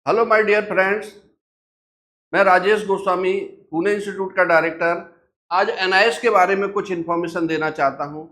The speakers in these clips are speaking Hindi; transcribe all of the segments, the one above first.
Hello my dear friends. मैं राजेश गोस्वामी, पुणे इंस्टीट्यूट का डायरेक्टर, आज एनआईएस के बारे में कुछ इन्फॉर्मेशन देना चाहता हूं।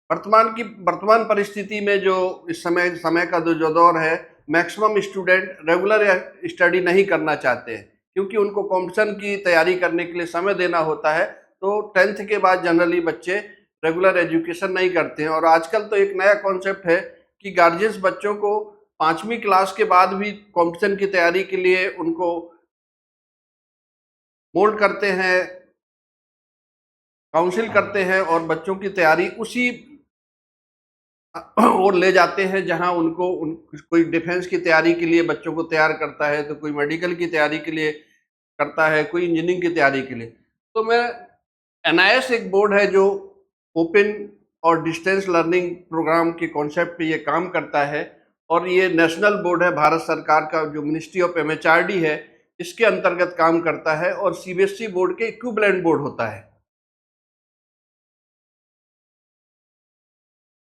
वर्तमान परिस्थिति में जो इस समय का जो दौर है, मैक्सिमम स्टूडेंट रेगुलर स्टडी नहीं करना चाहते हैं क्योंकि उनको कॉम्पिटिशन की तैयारी करने के लिए समय देना होता है। तो 10th के बाद जनरली बच्चे रेगुलर एजुकेशन नहीं करते हैं और आजकल तो एक नया कॉन्सेप्ट है कि गार्जियंस बच्चों को 5वीं क्लास के बाद भी कॉम्पिटिशन की तैयारी के लिए उनको मोल्ड करते हैं, काउंसिल करते हैं और बच्चों की तैयारी उसी और ले जाते हैं जहां कोई डिफेंस की तैयारी के लिए बच्चों को तैयार करता है, तो कोई मेडिकल की तैयारी के लिए करता है, कोई इंजीनियरिंग की तैयारी के लिए। तो मैं एनआईएस एक बोर्ड है जो ओपन और डिस्टेंस लर्निंग प्रोग्राम के कॉन्सेप्ट पे ये काम करता है और ये नेशनल बोर्ड है, भारत सरकार का जो मिनिस्ट्री ऑफ एमएचआरडी है इसके अंतर्गत काम करता है और सीबीएसई बोर्ड के इक्विवेलेंट बोर्ड होता है।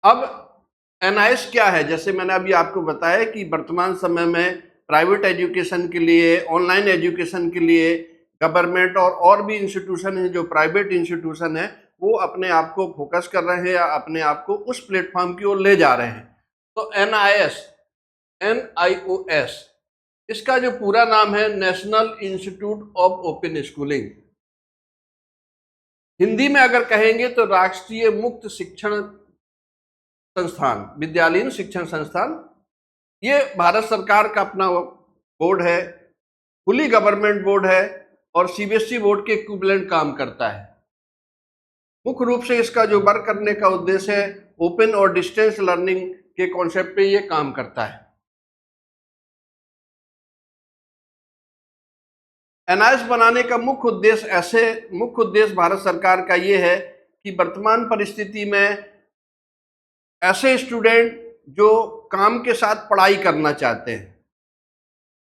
अब एनआईएस क्या है, जैसे मैंने अभी आपको बताया कि वर्तमान समय में प्राइवेट एजुकेशन के लिए, ऑनलाइन एजुकेशन के लिए गवर्नमेंट और भी इंस्टीट्यूशन है जो प्राइवेट इंस्टीट्यूशन है वो अपने आप को फोकस कर रहे हैं या अपने आप को उस प्लेटफॉर्म की ओर ले जा रहे हैं। तो NIOS इसका जो पूरा नाम है national institute of open schooling. Hindi में अगर कहेंगे तो राष्ट्रीय मुक्त शिक्षण संस्थान, विद्यालयीन शिक्षण संस्थान। ये भारत सरकार का अपना बोर्ड है, फुली गवर्नमेंट बोर्ड है और सीबीएसई बोर्ड के इक्विवेलेंट काम करता है। मुख्य रूप से इसका जो वर्क करने का उद्देश्य है ओपन और डिस्टेंस लर्निंग के कॉन्सेप्ट पे ये काम करता है। एनआईएस बनाने का मुख्य उद्देश्य भारत सरकार का ये है कि वर्तमान परिस्थिति में ऐसे स्टूडेंट जो काम के साथ पढ़ाई करना चाहते हैं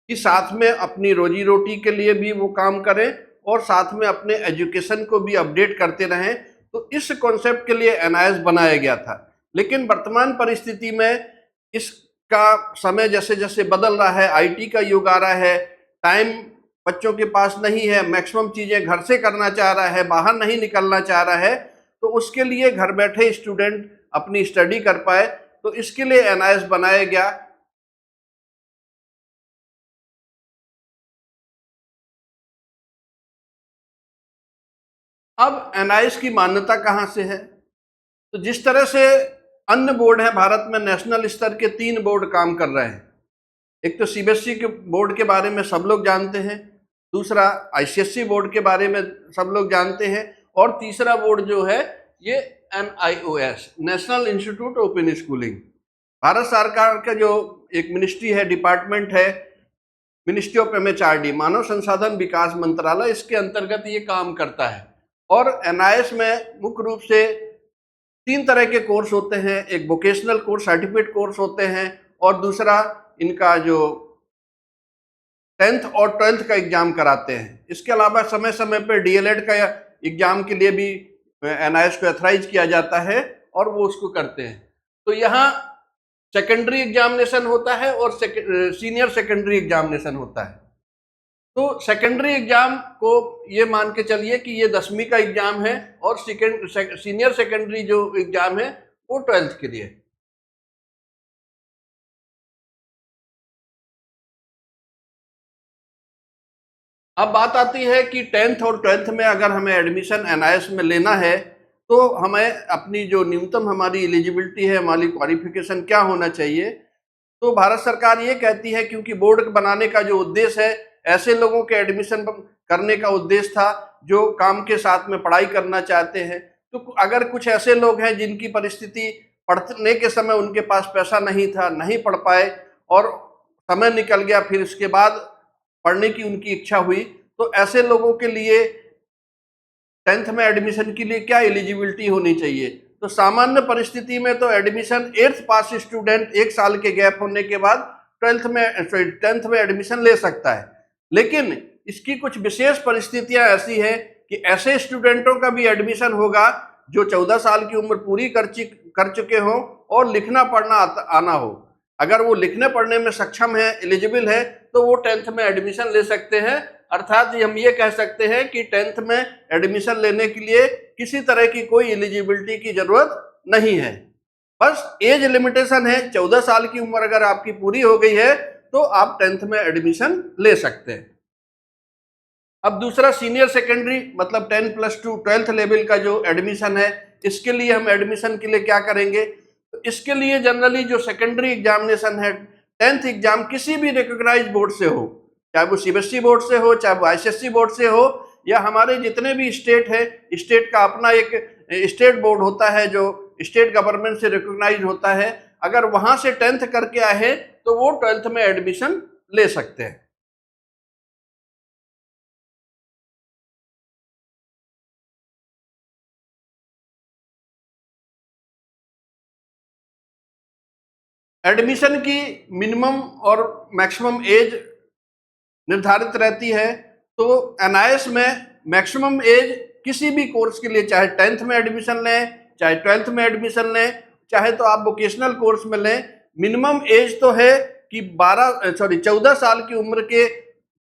कि साथ में अपनी रोजी रोटी के लिए भी वो काम करें और साथ में अपने एजुकेशन को भी अपडेट करते रहें, तो इस कॉन्सेप्ट के लिए एनआईएस बनाया गया था। लेकिन वर्तमान परिस्थिति में इसका समय जैसे जैसे बदल रहा है, आईटी का युग आ रहा है, टाइम बच्चों के पास नहीं है, मैक्सिमम चीज़ें घर से करना चाह रहा है, बाहर नहीं निकलना चाह रहा है, तो उसके लिए घर बैठे स्टूडेंट अपनी स्टडी कर पाए, तो इसके लिए एनआईएस बनाया गया। अब एनआईएस की मान्यता कहां से है? तो जिस तरह से अन्य बोर्ड है भारत में, नेशनल स्तर के 3 बोर्ड काम कर रहे हैं। एक तो सीबीएसई के बोर्ड के बारे में सब लोग जानते हैं, दूसरा आईसीएसई बोर्ड के बारे में सब लोग जानते हैं और तीसरा बोर्ड जो है ये NIOS, national institute open schooling. Bharat सरकार का जो एक मिनिस्ट्री है, डिपार्टमेंट है, मिनिस्ट्री ऑफ एमएचआरडी, मानव संसाधन विकास मंत्रालय, इसके अंतर्गत ये काम करता है। और एनआईएस में मुख्य रूप से 3 तरह के कोर्स होते हैं। एक वोकेशनल कोर्स, सर्टिफिकेट कोर्स होते हैं और दूसरा इनका जो 10th और 12th का एग्जाम कराते हैं। इसके अलावा समय समय पर डीएलएड का एग्जाम के लिए भी एनआईएस को ऑथराइज किया जाता है और वो उसको करते हैं। तो यहाँ सेकेंडरी एग्जामिनेशन होता है और सीनियर सेकेंडरी एग्जामिनेशन होता है। तो सेकेंडरी एग्जाम को ये मान के चलिए कि ये 10वीं का एग्जाम है और सीनियर सेकेंडरी जो एग्जाम है वो 12th के लिए। अब बात आती है कि 10th और 12th में अगर हमें एडमिशन एनआईएस में लेना है तो हमें अपनी जो न्यूनतम हमारी एलिजिबिलिटी है, हमारी क्वालिफिकेशन क्या होना चाहिए। तो भारत सरकार ये कहती है, क्योंकि बोर्ड बनाने का जो उद्देश्य है ऐसे लोगों के एडमिशन करने का उद्देश्य था जो काम के साथ में पढ़ाई करना चाहते हैं। तो अगर कुछ ऐसे लोग हैं जिनकी परिस्थिति पढ़ने के समय उनके पास पैसा नहीं था, नहीं पढ़ पाए और समय निकल गया, फिर इसके बाद पढ़ने की उनकी इच्छा हुई, तो ऐसे लोगों के लिए 10th में एडमिशन के लिए क्या एलिजिबिलिटी होनी चाहिए? तो सामान्य परिस्थिति में तो एडमिशन 8th पास स्टूडेंट 1 साल के गैप होने के बाद 10th में एडमिशन ले सकता है। लेकिन इसकी कुछ विशेष परिस्थितियां ऐसी हैं कि ऐसे स्टूडेंटों का भी एडमिशन होगा जो 14 साल की उम्र पूरी कर चुके हों और लिखना पढ़ना आना हो। अगर वो लिखने पढ़ने में सक्षम है, एलिजिबल है, तो वो 10th में एडमिशन ले सकते हैं। अर्थात हम ये कह सकते हैं कि 10th में एडमिशन लेने के लिए किसी तरह की कोई एलिजिबिलिटी की जरूरत नहीं है, बस एज लिमिटेशन है। 14 साल की उम्र अगर आपकी पूरी हो गई है तो आप 10th में एडमिशन ले सकते हैं। अब दूसरा सीनियर सेकेंडरी मतलब 10+2 12th लेवल का जो एडमिशन है, इसके लिए हम एडमिशन के लिए क्या करेंगे? तो इसके लिए जनरली जो सेकेंडरी एग्जामिनेशन है, 10th एग्जाम किसी भी रिकॉग्नाइज बोर्ड से हो, चाहे वो सीबीएसई बोर्ड से हो, चाहे वो आईसीएसई बोर्ड से हो, या हमारे जितने भी स्टेट है, स्टेट का अपना एक स्टेट बोर्ड होता है जो स्टेट गवर्नमेंट से रिकॉग्नाइज होता है, अगर वहां से 10th करके आए तो वो 12th में एडमिशन ले सकते हैं। एडमिशन की मिनिमम और मैक्सिमम एज निर्धारित रहती है। तो एनआईएस में मैक्सिमम एज किसी भी कोर्स के लिए, चाहे 10th में एडमिशन लें, चाहे 12th में एडमिशन लें, चाहे तो आप वोकेशनल कोर्स में लें, मिनिमम एज तो है कि 14 साल की उम्र के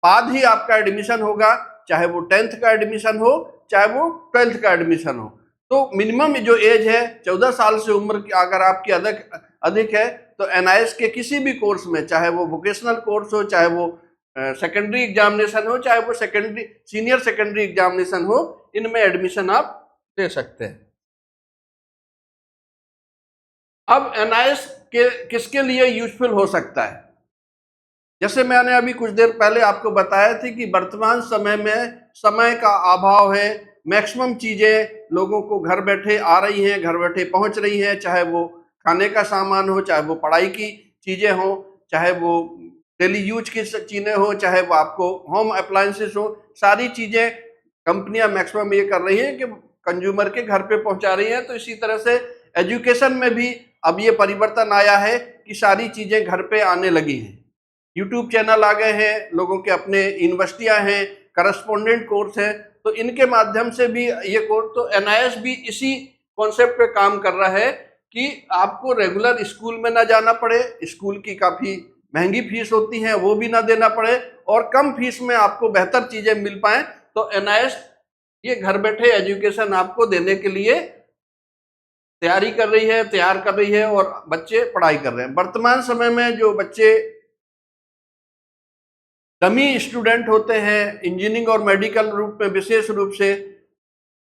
बाद ही आपका एडमिशन होगा, चाहे वो 10th का एडमिशन हो, चाहे वो 12th का एडमिशन हो। तो मिनिमम जो एज है 14 साल से उम्र की अगर आपकी अधिक है तो एनआईएस के किसी भी कोर्स में, चाहे वो वोकेशनल कोर्स हो, चाहे वो सेकेंडरी एग्जामिनेशन हो, चाहे वो सीनियर सेकेंडरी एग्जामिनेशन हो, इनमें एडमिशन आप ले सकते हैं। अब एनआईएस के किसके लिए यूजफुल हो सकता है? जैसे मैंने अभी कुछ देर पहले आपको बताया थी कि वर्तमान समय में समय का अभाव है, मैक्सिमम चीजें लोगों को घर बैठे आ रही हैं, घर बैठे पहुंच रही हैं, चाहे वो खाने का सामान हो, चाहे वो पढ़ाई की चीजें हो, चाहे वो डेली यूज की चीजें हो, चाहे वो आपको होम अप्लायंसेस हो, सारी चीजें कंपनियां मैक्सिमम ये कर रही हैं कि कंज्यूमर के घर पे पहुंचा रही हैं। तो इसी तरह से एजुकेशन में भी अब ये परिवर्तन आया है कि सारी चीजें घर पे आने लगी हैं। यूट्यूब चैनल आ गए हैं, लोगों के अपने यूनिवर्सिटियां हैं, करस्पॉन्डेंट कोर्स है, तो इनके माध्यम से भी ये कोर्स, तो एनआईएस भी इसी कॉन्सेप्ट पे काम कर रहा है कि आपको रेगुलर स्कूल में ना जाना पड़े, स्कूल की काफी महंगी फीस होती है वो भी ना देना पड़े, और कम फीस में आपको बेहतर चीजें मिल पाए। तो एनआईएस ये घर बैठे एजुकेशन आपको देने के लिए तैयारी कर रही है, तैयार कर रही है, और बच्चे पढ़ाई कर रहे हैं। वर्तमान समय में जो बच्चे डमी स्टूडेंट होते हैं, इंजीनियरिंग और मेडिकल रूप में विशेष रूप से,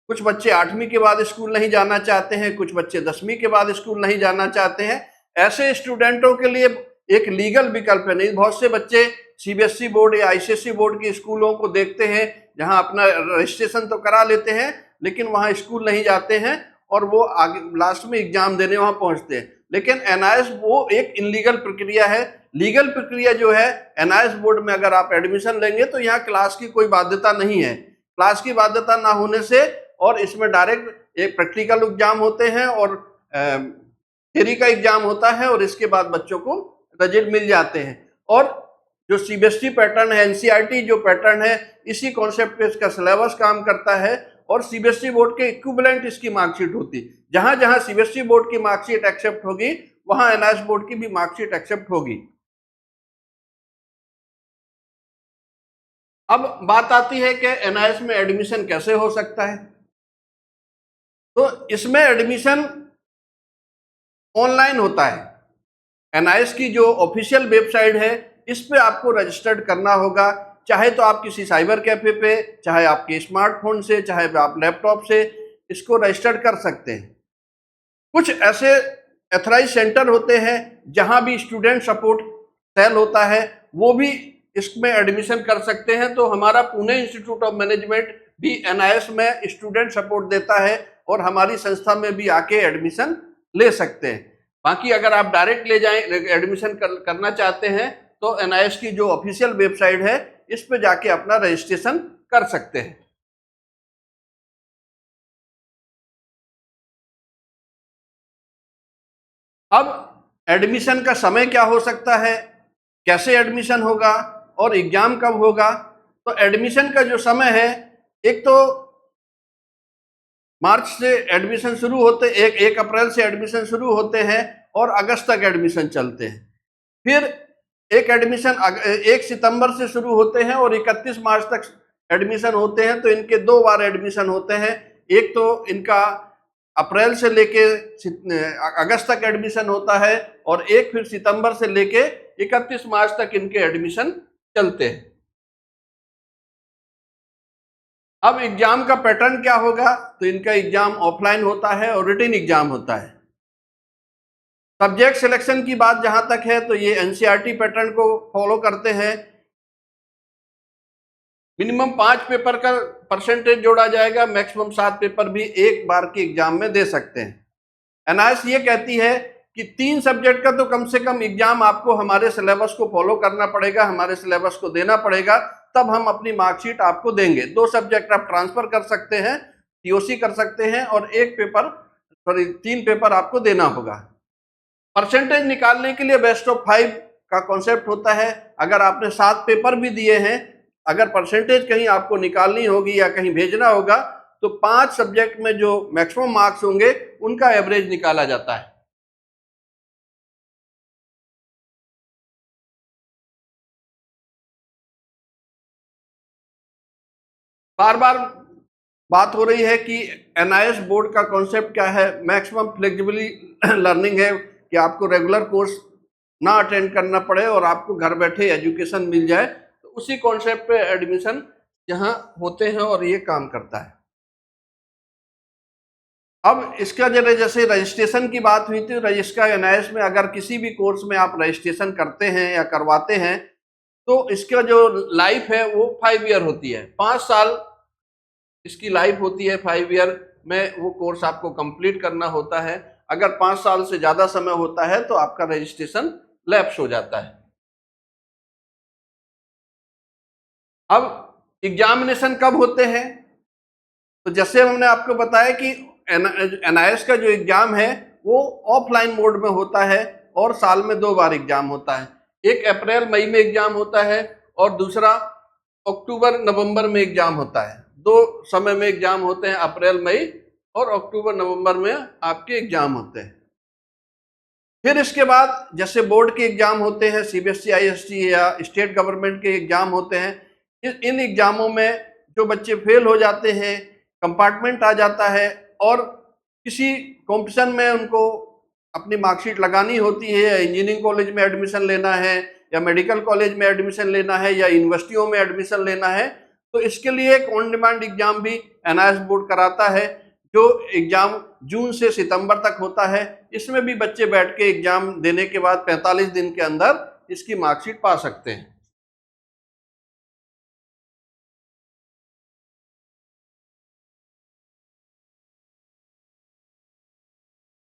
कुछ बच्चे 8वीं के बाद स्कूल नहीं जाना चाहते हैं, कुछ बच्चे 10वीं के बाद स्कूल नहीं जाना चाहते हैं। ऐसे स्टूडेंटों के लिए एक लीगल विकल्प है। नहीं, बहुत से बच्चे सीबीएसई बोर्ड या आईसीएसई बोर्ड के स्कूलों को देखते हैं जहां अपना रजिस्ट्रेशन तो करा लेते हैं, लेकिन वहां स्कूल नहीं जाते हैं और वो आगे लास्ट में एग्जाम देने वहां पहुंचते हैं। लेकिन एनआईएस वो एक इनलीगल प्रक्रिया है। लीगल प्रक्रिया जो है, एनआईएस बोर्ड में अगर आप एडमिशन लेंगे तो यहाँ क्लास की कोई बाध्यता नहीं है। क्लास की बाध्यता ना होने से, और इसमें डायरेक्ट एक प्रैक्टिकल एग्जाम होते हैं और थ्योरी का एग्जाम होता है, और इसके बाद बच्चों को रिजल्ट मिल जाते हैं। और जो सीबीएसई पैटर्न है, एनसीईआरटी जो पैटर्न है, इसी कॉन्सेप्ट पे इसका सिलेबस काम करता है, और सीबीएसई बोर्ड के इक्विवेलेंट इसकी मार्कशीट होती। जहां जहां सीबीएसई बोर्ड की मार्कशीट एक्सेप्ट होगी, वहां एनआईएस बोर्ड की भी मार्कशीट एक्सेप्ट होगी। अब बात आती है कि एनआईएस में एडमिशन कैसे हो सकता है। तो इसमें एडमिशन ऑनलाइन होता है। एनआईएस की जो ऑफिशियल वेबसाइट है, इस पे आपको रजिस्टर्ड करना होगा, चाहे तो आप किसी साइबर कैफे पे, चाहे आपके स्मार्टफोन से, चाहे आप लैपटॉप से इसको रजिस्टर्ड कर सकते हैं। कुछ ऐसे एथराइज सेंटर होते हैं जहां भी स्टूडेंट सपोर्ट सेल होता है, वो भी इसमें एडमिशन कर सकते हैं। तो हमारा पुणे इंस्टीट्यूट ऑफ मैनेजमेंट भी एनआईएस में स्टूडेंट सपोर्ट देता है, और हमारी संस्था में भी आके एडमिशन ले सकते हैं। बाकी अगर आप डायरेक्ट ले जाएं, एडमिशन करना चाहते हैं, तो एनआईएस की जो ऑफिशियल वेबसाइट है, इस पे जाके अपना रजिस्ट्रेशन कर सकते हैं। अब एडमिशन का समय क्या हो सकता है, कैसे एडमिशन होगा, और एग्जाम कब होगा? तो एडमिशन का जो समय है, एक तो मार्च से एडमिशन शुरू होते, 1 अप्रैल से एडमिशन शुरू होते हैं और अगस्त तक एडमिशन चलते हैं। फिर एक एडमिशन 1 सितंबर से शुरू होते हैं और 31 मार्च तक एडमिशन होते हैं, तो इनके 2 बार एडमिशन होते हैं। एक तो इनका अप्रैल से लेके अगस्त तक एडमिशन होता है और एक फिर सितंबर से लेके 31 मार्च तक इनके एडमिशन चलते हैं। अब एग्जाम का पैटर्न क्या होगा, तो इनका एग्जाम ऑफलाइन होता है और रिटन एग्जाम होता है। सब्जेक्ट सिलेक्शन की बात जहां तक है तो ये एनसीईआरटी पैटर्न को फॉलो करते हैं। मिनिमम 5 पेपर का परसेंटेज जोड़ा जाएगा, मैक्सिमम 7 पेपर भी एक बार के एग्जाम में दे सकते हैं। एनआईएस ये कहती है कि 3 सब्जेक्ट का तो कम से कम एग्जाम आपको हमारे सिलेबस को फॉलो करना पड़ेगा, हमारे सिलेबस को देना पड़ेगा, तब हम अपनी मार्कशीट आपको देंगे। 2 सब्जेक्ट आप ट्रांसफर कर सकते हैं, टीओसी कर सकते हैं और 3 पेपर आपको देना होगा। परसेंटेज निकालने के लिए बेस्ट ऑफ 5 का कॉन्सेप्ट होता है। अगर आपने 7 पेपर भी दिए हैं, अगर परसेंटेज कहीं आपको निकालनी होगी या कहीं भेजना होगा, तो 5 सब्जेक्ट में जो मैक्सिमम मार्क्स होंगे उनका एवरेज निकाला जाता है। बार बार बात हो रही है कि एनआईएस बोर्ड का कॉन्सेप्ट क्या है। मैक्सिमम फ्लेक्सिबली लर्निंग है कि आपको रेगुलर कोर्स ना अटेंड करना पड़े और आपको घर बैठे एजुकेशन मिल जाए, तो उसी कॉन्सेप्ट पे एडमिशन यहाँ होते हैं और ये काम करता है। अब इसका जैसे रजिस्ट्रेशन की बात हुई थी, इसका एनआईएस में अगर किसी भी कोर्स में आप रजिस्ट्रेशन करते हैं या करवाते हैं, तो इसका जो लाइफ है वो 5 ईयर होती है। 5 साल इसकी लाइफ होती है। 5 ईयर में वो कोर्स आपको कंप्लीट करना होता है। अगर 5 साल से ज्यादा समय होता है तो आपका रजिस्ट्रेशन लैप्स हो जाता है। अब एग्जामिनेशन कब होते हैं, तो जैसे हमने आपको बताया कि एनआईएस का जो एग्जाम है वो ऑफलाइन मोड में होता है और साल में 2 बार एग्जाम होता है। एक अप्रैल मई में एग्जाम होता है और दूसरा अक्टूबर नवंबर में एग्जाम होता है। 2 समय में एग्जाम होते हैं, अप्रैल मई और अक्टूबर नवंबर में आपके एग्जाम होते हैं। फिर इसके बाद जैसे बोर्ड के एग्जाम होते हैं, सीबीएसई आईएससी या स्टेट गवर्नमेंट के एग्जाम होते हैं, इन एग्जामों में जो बच्चे फेल हो जाते हैं, कंपार्टमेंट आ जाता है और किसी कॉम्पिटिशन में उनको अपनी मार्कशीट लगानी होती है, या इंजीनियरिंग कॉलेज में एडमिशन लेना है या मेडिकल कॉलेज में एडमिशन लेना है या यूनिवर्सिटियों में एडमिशन लेना है, तो इसके लिए एक ऑन डिमांड एग्जाम भी एनआईएस बोर्ड कराता है, जो एग्जाम जून से सितंबर तक होता है। इसमें भी बच्चे बैठ के एग्जाम देने के बाद 45 दिन के अंदर इसकी मार्कशीट पा सकते हैं।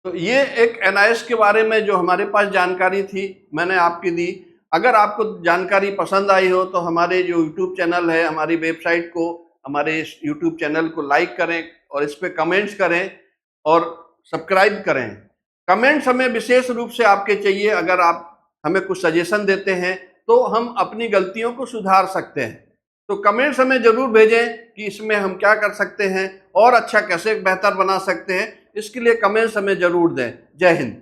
तो ये एक एनआईएस के बारे में जो हमारे पास जानकारी थी मैंने आपकी दी। अगर आपको जानकारी पसंद आई हो तो हमारे जो यूट्यूब चैनल है, हमारी वेबसाइट को, हमारे इस यूट्यूब चैनल को लाइक करें और इस पर कमेंट्स करें और सब्सक्राइब करें। कमेंट्स हमें विशेष रूप से आपके चाहिए। अगर आप हमें कुछ सजेशन देते हैं तो हम अपनी गलतियों को सुधार सकते हैं। तो कमेंट्स हमें जरूर भेजें कि इसमें हम क्या कर सकते हैं और अच्छा कैसे बेहतर बना सकते हैं। इसके लिए कमेंट्स हमें जरूर दें। जय हिंद।